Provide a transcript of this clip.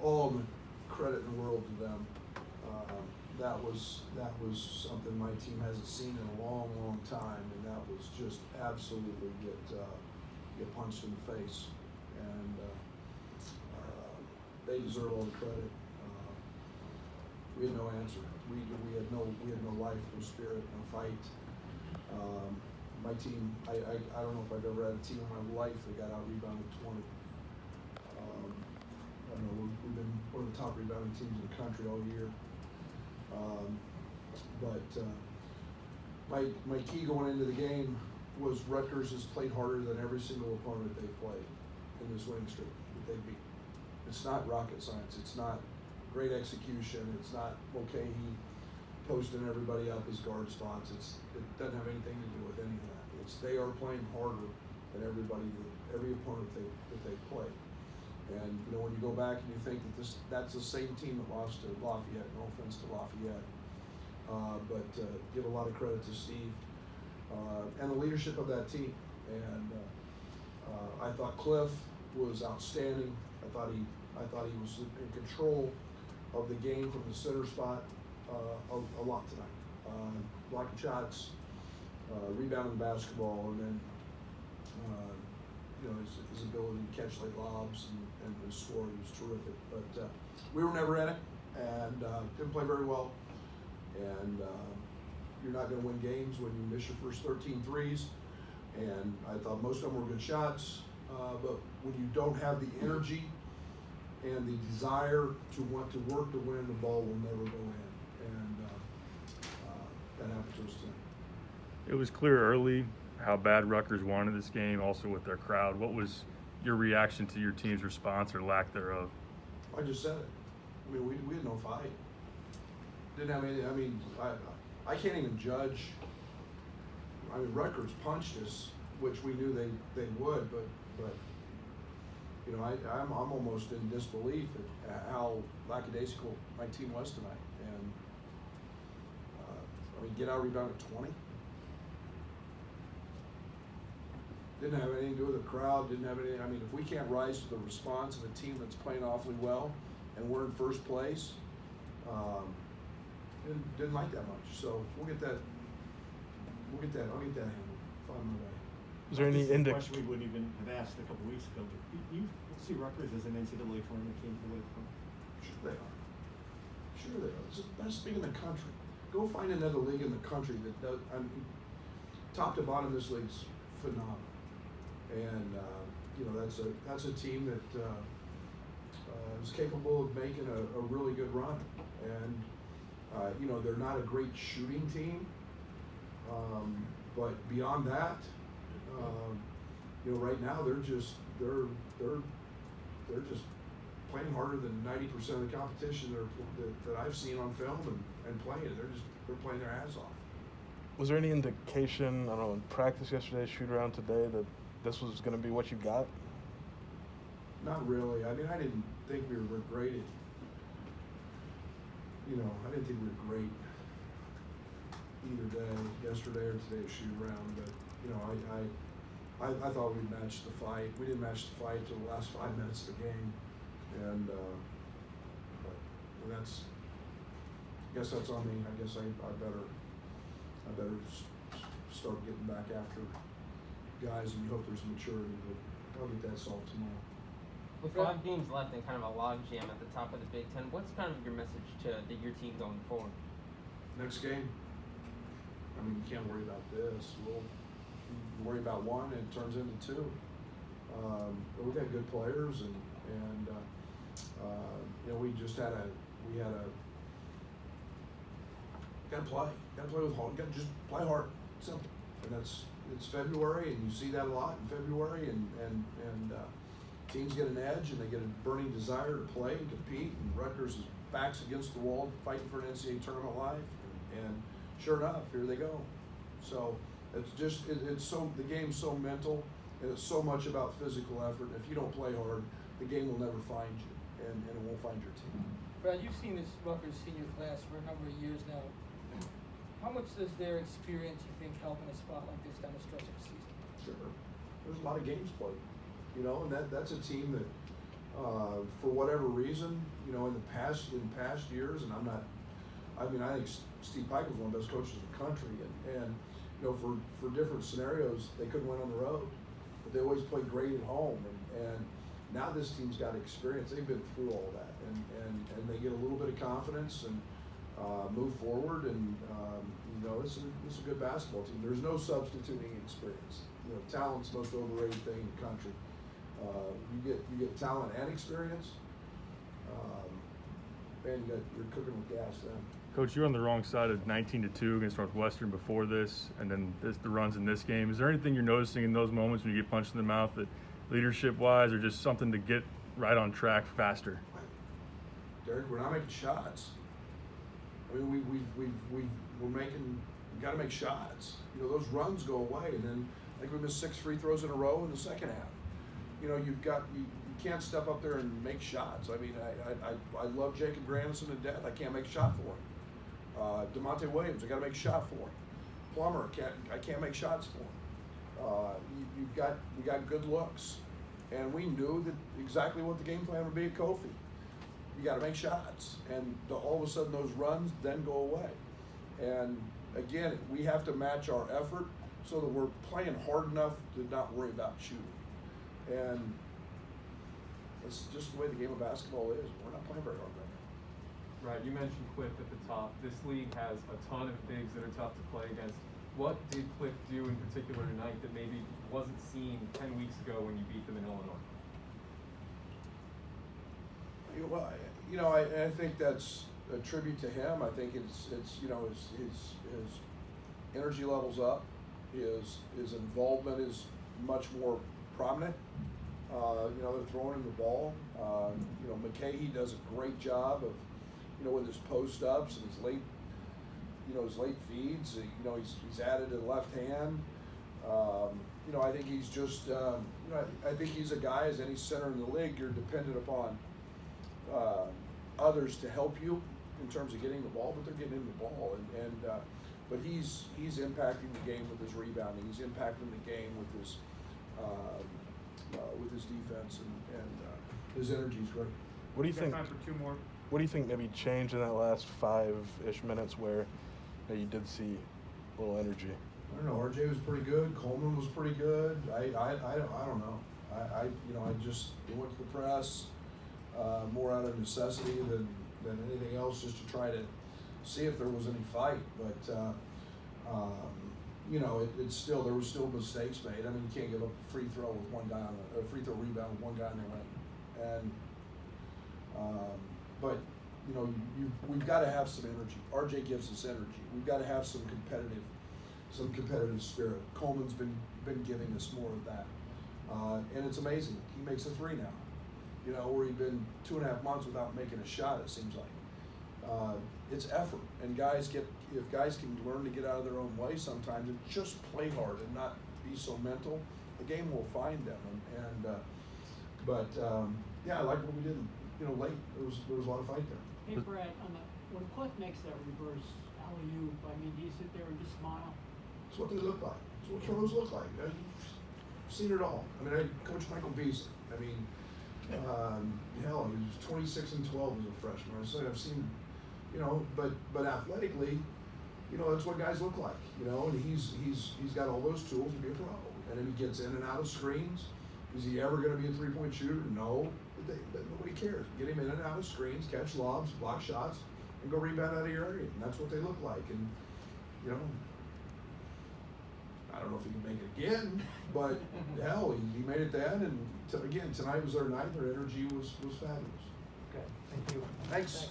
all the credit in the world to them. That was something my team hasn't seen in a long, long time, and that was just absolutely get punched in the face. And they deserve all the credit. We had no answer. We had no life, no spirit, no fight. My team, I don't know if I've ever had a team in my life that got out rebounded 20. I don't know, we've been one of the top rebounding teams in the country all year. My key going into the game was Rutgers has played harder than every single opponent they played in this winning streak that they beat. It's not rocket science. It's not great execution. It's not he posting everybody up as guard spots. It doesn't have anything to do with any of that. They are playing harder than every opponent that they play. And when you go back and you think that that's the same team that lost to Lafayette. No offense to Lafayette, but give a lot of credit to Steve and the leadership of that team. And I thought Cliff was outstanding. I thought he was in control of the game from the center spot a lot tonight. Blocking shots, rebounding the basketball, and then his ability to catch late lobs and score. He was terrific. But we were never in it, and didn't play very well. And you're not going to win games when you miss your first 13 threes. And I thought most of them were good shots, but when you don't have the energy and the desire to want to work to win, the ball will never go in. And that happened to us tonight. It was clear early how bad Rutgers wanted this game, also with their crowd. What was your reaction to your team's response or lack thereof? I just said it. I mean, we had no fight. Didn't have any. I mean, I can't even judge. I mean, Rutgers punched us, which we knew they would, but I'm almost in disbelief at how lackadaisical my team was tonight. And get out rebound at 20. Didn't have anything to do with the crowd. Didn't have anything. I mean, if we can't rise to the response of a team that's playing awfully well, and we're in first place, didn't like that much. So we'll get that. I'll get that handled. Find my way. Is there any question we wouldn't even have asked a couple weeks ago? You see Rutgers as an NCAA tournament team the way from? Sure they are. Sure they are. It's the best league in the country. Go find another league in the country that does. I mean, top to bottom, this league's phenomenal. And that's a team that is capable of making a really good run. And they're not a great shooting team, but beyond that, right now they're just playing harder than 90% of the competition that I've seen on film and playing. They're playing their ass off. Was there any indication, I don't know, in practice yesterday, shoot around today, that this was going to be what you got? Not really. I mean, I didn't think we were great. I didn't think we were great either day, yesterday or today, at shoot around. But I thought we'd matched the fight. We didn't match the fight till the last 5 minutes of the game, and that's. I guess that's on me. I guess I better start getting back after guys, and you hope there's maturity, but I'll get that solved tomorrow. With 5 games left and kind of a logjam at the top of the Big Ten, what's kind of your message to your team going forward? Next game, I mean, you can't worry about this. We'll worry about one, and it turns into 2. But we've got good players, and we just had a got to play with heart. Got to just play hard, simple, and it's February, and you see that a lot in February, and teams get an edge, and they get a burning desire to play and compete, and Rutgers is backs against the wall fighting for an NCAA tournament life, and sure enough, here they go. So it's just it's so the game's so mental, and it's so much about physical effort. If you don't play hard, the game will never find you, and it won't find your team. Brad, you've seen this Rutgers senior class for a number of years now. How much does their experience, you think, help in a spot like this down the stretch of the season? Sure. There's a lot of games played, and that's a team that for whatever reason, you know, in past years, and I think Steve Pike was one of the best coaches in the country, and you know, for different scenarios, they couldn't win on the road, but they always played great at home, and now this team's got experience. They've been through all that, and they get a little bit of confidence and move forward, and you know, it's a good basketball team. There's no substituting experience. You know, talent's the most overrated thing in the country. You get talent and experience, and you're cooking with gas then. Coach, you're on the wrong side of 19-2 against Northwestern before this, and then the runs in this game. Is there anything you're noticing in those moments when you get punched in the mouth, that leadership-wise, or just something to get right on track faster? Derek, we're not making shots. I mean, we got to make shots. You know, those runs go away, and then I think we missed 6 free throws in a row in the second half. You know, you can't step up there and make shots. I mean, I love Jacob Grandison to death. I can't make a shot for him. DeMonte Williams, I got to make a shot for him. Plummer, I can't make shots for him. We got good looks, and we knew that exactly what the game plan would be at Kofi. You got to make shots, and all of a sudden those runs then go away. And again, we have to match our effort so that we're playing hard enough to not worry about shooting. And that's just the way the game of basketball is. We're not playing very hard right now. Right, you mentioned Cliff at the top. This league has a ton of bigs that are tough to play against. What did Cliff do in particular tonight that maybe wasn't seen 10 weeks ago when you beat them in Illinois? Well, you know, I think that's a tribute to him. I think it's you know, his energy level's up. His involvement is much more prominent. You know, they're throwing him the ball. You know, McKay does a great job of, you know, with his post ups and his late feeds. You know, he's added a left hand. You know, I think he's just, you know, I think he's a guy, as any center in the league, you're dependent upon others to help you in terms of getting the ball, but they're getting him the ball, but he's impacting the game with his rebounding. He's impacting the game with his defense, and his energy is great. What do you think? Time for 2 more. What do you think maybe changed in that last 5-ish minutes where you did see a little energy? I don't know. RJ was pretty good. Coleman was pretty good. I don't know. I just went to the press more out of necessity than anything else, just to try to see if there was any fight. But you know, it's still, there was still mistakes made. I mean, you can't give up a free throw with one guy a free throw rebound with one guy in the lane. And but you know, we've got to have some energy. RJ gives us energy. We've got to have some competitive spirit. Coleman's been giving us more of that, and it's amazing. He makes a 3 now. You know, where he'd been 2.5 months without making a shot, it seems like. It's effort, and if guys can learn to get out of their own way sometimes and just play hard and not be so mental, the game will find them. Yeah, I like what we did. You know, late there was a lot of fight there. Hey Brad, when Cliff makes that reverse alley-oop, I mean, do you sit there and just smile? It's what they look like. It's what throws look like. I've seen it all. I mean, I coached Michael Beasley. I mean, hell, he was 26-12 as a freshman. I've seen, you know, but athletically, you know, that's what guys look like. You know, and he's got all those tools to be a pro. And then he gets in and out of screens. Is he ever going to be a 3-point shooter? No. But nobody cares. Get him in and out of screens, catch lobs, block shots, and go rebound out of your area. And that's what they look like. And, you know, I don't know if he can make it again, but hell, he made it then. And again, tonight was their night. Their energy was fabulous. Okay, thank you. Thanks.